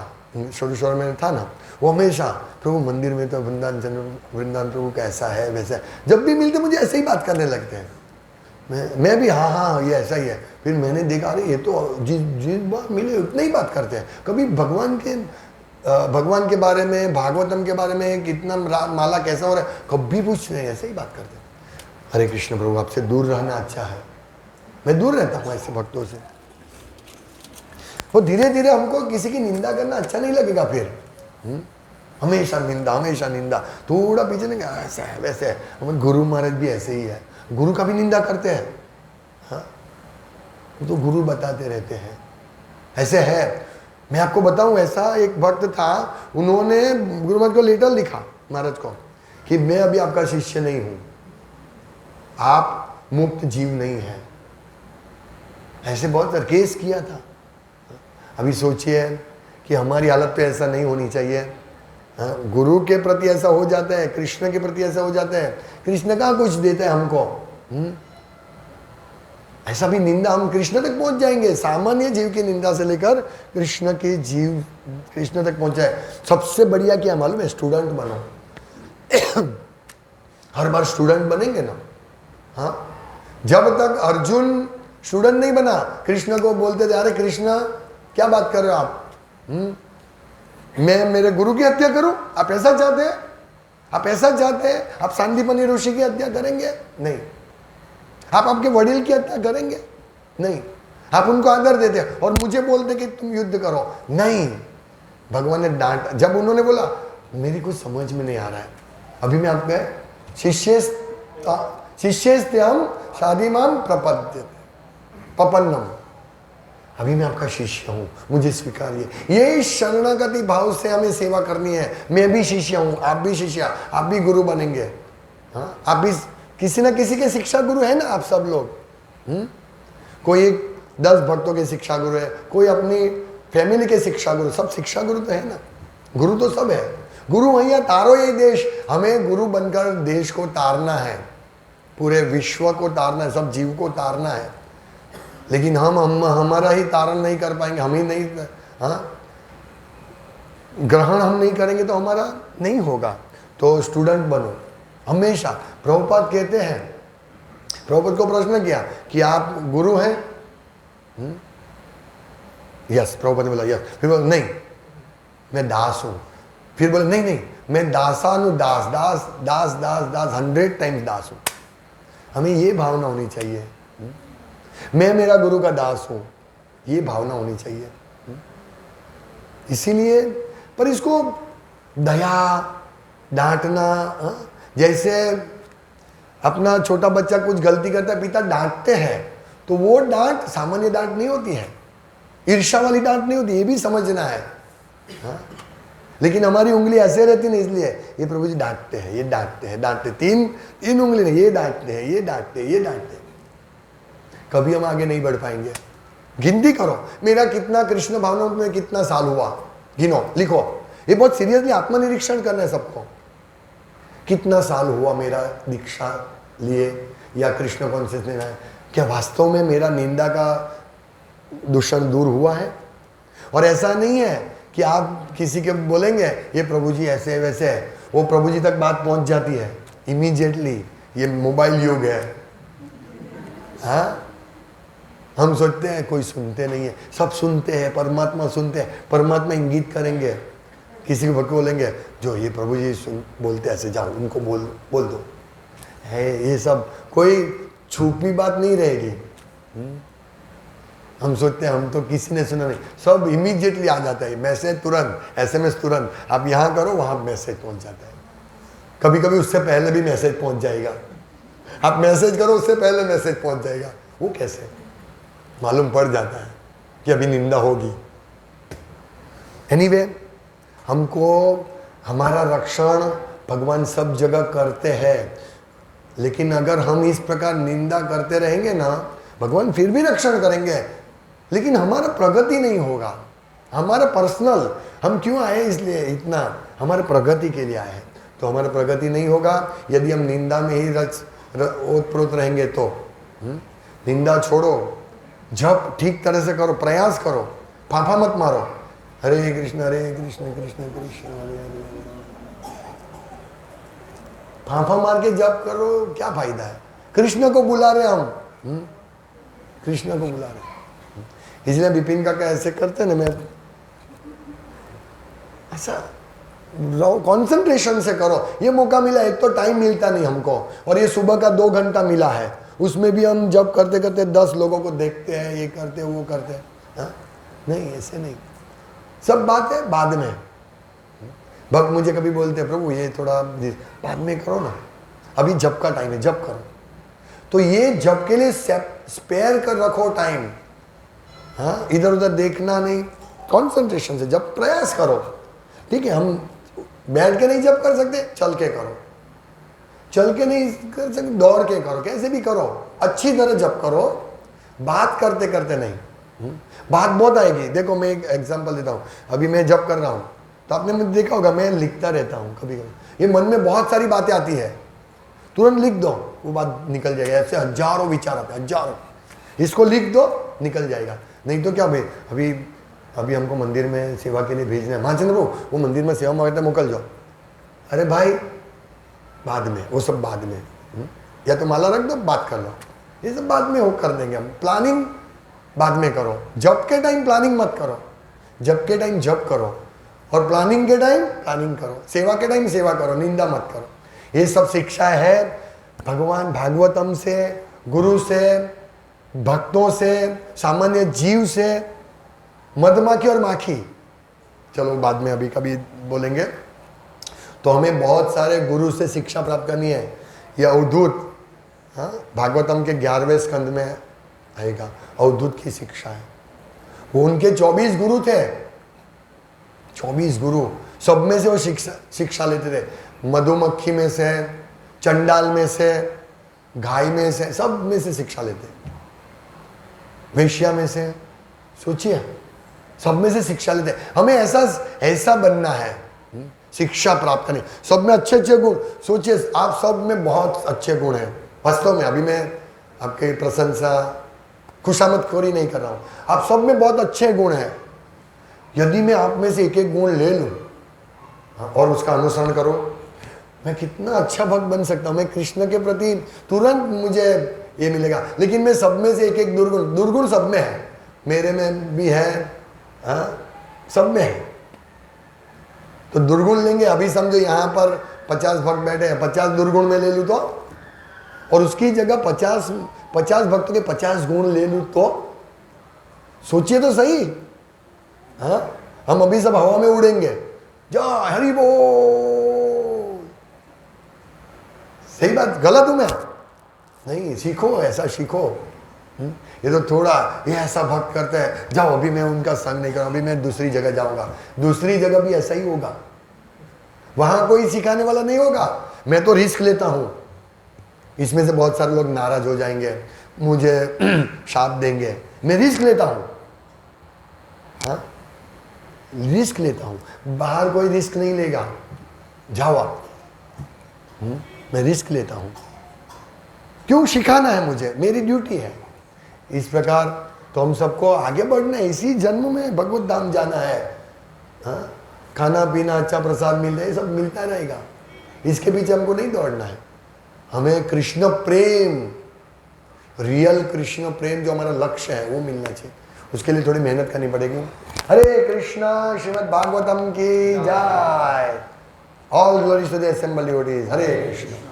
शोरेश्वर में था ना, वो हमेशा प्रभु मंदिर में तो वृंदावन प्रभु कैसा है वैसा है, जब भी मिलते मुझे ऐसे ही बात करने लगते हैं। मैं भी हाँ ये ऐसा ही है। फिर मैंने देखा अरे ये तो जिस बार मिले उतना ही बात करते हैं, कभी भगवान के बारे में, भागवतम के बारे में, कितना माला कैसा हो रहा है, कभी पूछ नहीं, ऐसे ही बात करते हैं। हरे कृष्ण प्रभु आपसे दूर रहना अच्छा है, मैं दूर रहता हूँ ऐसे भक्तों से। वो धीरे धीरे हमको किसी की निंदा करना अच्छा नहीं लगेगा फिर। हमेशा निंदा थोड़ा पीछे नहीं, ऐसा है वैसे है। हमारे गुरु महाराज भी ऐसे ही है, गुरु का भी निंदा करते हैं। हाँ वो तो गुरु बताते रहते हैं, ऐसे है। मैं आपको बताऊं, ऐसा एक भक्त था, उन्होंने गुरु महाराज को लेटर लिखा महाराज को कि मैं अभी आपका शिष्य नहीं हूं, आप मुक्त जीव नहीं है। ऐसे बहुत केस किया था। अभी सोचिए कि हमारी हालत तो ऐसा नहीं होनी चाहिए। गुरु के प्रति ऐसा हो जाता है, कृष्ण के प्रति ऐसा हो जाता है, कृष्ण कहाँ कुछ देता है हमको। ऐसा भी निंदा, हम कृष्ण तक पहुंच जाएंगे, सामान्य जीव की निंदा से लेकर कृष्ण के जीव कृष्ण तक पहुंचाए। सबसे बढ़िया क्या मालूम है, स्टूडेंट बनो। हर बार स्टूडेंट बनेंगे ना, हाँ जब तक अर्जुन स्टूडेंट नहीं बना, कृष्ण को बोलते थे अरे कृष्ण क्या बात कर रहे हो आप, मैं मेरे गुरु की हत्या करूं, आप ऐसा चाहते हैं, आप ऐसा चाहते हैं, आप सांदीपनि ऋषि की हत्या करेंगे नहीं, आप आपके वडील की हत्या करेंगे नहीं, आप उनको आदर देते और मुझे बोलते कि तुम युद्ध करो नहीं। भगवान ने डांटा, जब उन्होंने बोला मेरी कुछ समझ में नहीं आ रहा है, अभी मैं आपके शिष्यस्त्याम शादीमाम पपन्नम, अभी मैं आपका शिष्य हूँ, मुझे स्वीकारिए। ये शरणागति भाव से हमें सेवा करनी है। मैं भी शिष्य हूँ, आप भी शिष्य, आप भी गुरु बनेंगे। हाँ आप भी किसी ना किसी के शिक्षा गुरु है ना, आप सब लोग। कोई 10 भक्तों के शिक्षा गुरु है, कोई अपनी फैमिली के शिक्षा गुरु, सब शिक्षा गुरु तो है ना, गुरु तो सब है। गुरु भैया तारो ये देश, हमें गुरु बनकर देश को तारना है, पूरे विश्व को तारना है, सब जीव को तारना है। लेकिन हम हमारा ही तारण नहीं कर पाएंगे, हम ही नहीं, हाँ, ग्रहण हम नहीं करेंगे तो हमारा नहीं होगा। तो स्टूडेंट बनो हमेशा। प्रभुपाद कहते हैं, प्रभुपाद को प्रश्न किया कि आप गुरु हैं? यस, प्रभुपाद ने बोला यस। फिर बोला नहीं, मैं दास हूं। फिर बोले नहीं नहीं, मैं दासानु दास, दास दास दास दास 100 टाइम्स दास हूं। हमें ये भावना होनी चाहिए, मैं मेरा गुरु का दास हूं, ये भावना होनी चाहिए। इसीलिए, पर इसको दया, डांटना, जैसे अपना छोटा बच्चा कुछ गलती करता है, पिता डांटते हैं, तो वो डांट सामान्य डांट नहीं होती है, ईर्ष्या वाली डांट नहीं होती, ये भी समझना है। हाँ? लेकिन हमारी उंगली ऐसे रहती नहीं, इसलिए ये प्रभु जी डांटते हैं, ये डांटते हैं, डांटते, तीन उंगली नहीं, ये डांटते हैं, ये डांटते हैं, ये डांटते हैं। कभी हम आगे नहीं बढ़ पाएंगे। गिनती करो, मेरा कितना कृष्ण भावना में कितना साल हुआ, गिनो, लिखो। ये बहुत सीरियसली आत्मनिरीक्षण करना है सबको। कितना साल हुआ मेरा दीक्षा लिए या कृष्ण कॉन्शियस लेना है? क्या वास्तव में मेरा निंदा का दूषण दूर हुआ है? और ऐसा नहीं है कि आप किसी के बोलेंगे ये प्रभु जी ऐसे वैसे है, वो प्रभु जी तक बात पहुंच जाती है इमीडिएटली। ये मोबाइल युग है। हाँ, हम सोचते हैं कोई सुनते नहीं है, सब सुनते हैं, परमात्मा सुनते हैं, परमात्मा इंगित करेंगे। किसी को बोलेंगे जो ये प्रभु जी बोलते ऐसे, जाओ उनको बोल दो है। ये सब कोई छुपी बात नहीं रहेगी। हम सोचते हैं हम तो किसी ने सुना नहीं, सब इमीडिएटली आ जाता है मैसेज, तुरंत SMS तुरंत, आप यहाँ करो वहाँ मैसेज पहुँच जाता है। कभी कभी उससे पहले भी मैसेज पहुँच जाएगा, आप मैसेज करो उससे पहले मैसेज पहुँच जाएगा। वो कैसे मालूम पड़ जाता है कि अभी निंदा होगी। एनीवे, हमको हमारा रक्षण भगवान सब जगह करते हैं, लेकिन अगर हम इस प्रकार निंदा करते रहेंगे ना, भगवान फिर भी रक्षण करेंगे, लेकिन हमारा प्रगति नहीं होगा। हमारा पर्सनल, हम क्यों आए इसलिए इतना, हमारे प्रगति के लिए आए हैं, तो हमारा प्रगति नहीं होगा यदि हम निंदा में ही ओतप्रोत रहेंगे। तो निंदा छोड़ो, जप ठीक तरह से करो, प्रयास करो, फाफा मत मारो। हरे कृष्ण कृष्ण कृष्ण हरे हरे। फाफा मार के जप करो, क्या फायदा है? कृष्ण को बुला रहे हम, कृष्ण को बुला रहे। इसलिए विपिन का ऐसे करते ना, मैं ऐसा कॉन्सेंट्रेशन से करो। ये मौका मिला, एक तो टाइम मिलता नहीं हमको, और ये सुबह का 2 घंटा मिला है, उसमें भी हम जब करते करते 10 लोगों को देखते हैं, ये करते हैं वो करते हैं। हाँ? नहीं, ऐसे नहीं, सब बात है बाद में। भक्त मुझे कभी बोलते हैं प्रभु ये थोड़ा बाद में करो ना, अभी जब का टाइम है, जब करो। तो ये जब के लिए स्पेयर कर रखो टाइम। हाँ, इधर उधर देखना नहीं, कॉन्सेंट्रेशन से जब प्रयास करो। ठीक है, हम बैठ के नहीं जब कर सकते, चल के करो। चल के नहीं कर सकते, दौड़ के करो, कैसे भी करो, अच्छी तरह जब करो, बात करते करते नहीं। बात बहुत आएगी। देखो मैं एक एग्जांपल देता हूँ, अभी मैं जब कर रहा हूँ तो आपने मुझे देखा होगा मैं लिखता रहता हूँ कभी कभी। ये मन में बहुत सारी बातें आती है, तुरंत लिख दो, वो बात निकल जाएगा। ऐसे हजारों विचार आते हैं, हजारों, इसको लिख दो, निकल जाएगा। नहीं तो क्या भाई, अभी हमको मंदिर में सेवा के लिए भेजना है, महाचंद्र वो मंदिर में सेवा मांगते मोकल जाओ। अरे भाई बाद में, वो सब बाद में, या तो माला रख दो, बात कर लो, ये सब बाद में हो कर देंगे हम। प्लानिंग बाद में करो, जब के टाइम प्लानिंग मत करो, जब के टाइम जब करो, और प्लानिंग के टाइम प्लानिंग करो, सेवा के टाइम सेवा करो, निंदा मत करो। ये सब शिक्षा है भगवान भागवतम से, गुरु से, भक्तों से, सामान्य जीव से, मधुमक्खी और माखी। चलो बाद में अभी कभी बोलेंगे। तो हमें बहुत सारे गुरु से शिक्षा प्राप्त करनी है। यह अवधूत, हाँ, भागवतम के 11वें स्कंद में आएगा, अवधूत की शिक्षा है। वो उनके 24 गुरु थे, 24 गुरु, सब में से वो शिक्षा लेते थे। मधुमक्खी में से, चंडाल में से, गाय में से, सब में से शिक्षा लेते। वेश्या में से, सोचिए, सब में से शिक्षा लेते। हमें ऐसा बनना है, शिक्षा प्राप्त करनी, सब में अच्छे अच्छे गुण। सोचिए आप सब में बहुत अच्छे गुण हैं वास्तव में। अभी मैं आपकी प्रशंसा खुशामदखोरी नहीं कर रहा हूं। आप सब में बहुत अच्छे गुण हैं। यदि मैं आप में से एक एक गुण ले लूं और उसका अनुसरण करो, मैं कितना अच्छा भक्त बन सकता हूं। मैं कृष्ण के प्रति तुरंत मुझे ये मिलेगा। लेकिन मैं सब में से एक एक दुर्गुण सब में है, मेरे में भी है, सब में है। तो दुर्गुण लेंगे। अभी समझो यहां पर 50 भक्त बैठे हैं, 50 दुर्गुण में ले लूं तो, और उसकी जगह 50 भक्तों के 50 गुण ले लूं तो, सोचिए तो सही। हम अभी सब हवा में उड़ेंगे। जय हरि बोल। सही बात, गलत हूं मैं? नहीं, सीखो, ऐसा सीखो। ये तो थोड़ा ये ऐसा भक्त करते हैं, जाओ अभी मैं उनका संग नहीं करूँ, अभी मैं दूसरी जगह जाऊंगा। दूसरी जगह भी ऐसा ही होगा, वहां कोई सिखाने वाला नहीं होगा। मैं तो रिस्क लेता हूं। इसमें से बहुत सारे लोग नाराज हो जाएंगे, मुझे शाप देंगे। मैं रिस्क लेता हूं, रिस्क लेता हूं। बाहर कोई रिस्क नहीं लेगा, जाओ आप। मैं रिस्क लेता हूं। क्यों? सिखाना है मुझे, मेरी ड्यूटी है। इस प्रकार तो हम सबको आगे बढ़ना है। इसी जन्म में भगवत धाम जाना है। खाना पीना, अच्छा प्रसाद मिल रहा है, सब मिलता रहेगा। इसके पीछे हमको नहीं दौड़ना है। हमें कृष्ण प्रेम, रियल कृष्ण प्रेम जो हमारा लक्ष्य है वो मिलना चाहिए। उसके लिए थोड़ी मेहनत करनी पड़ेगी। हरे कृष्णा, श्रीमद् भागवतम की जय। All glories to the assembled devotees. Hare Krishna.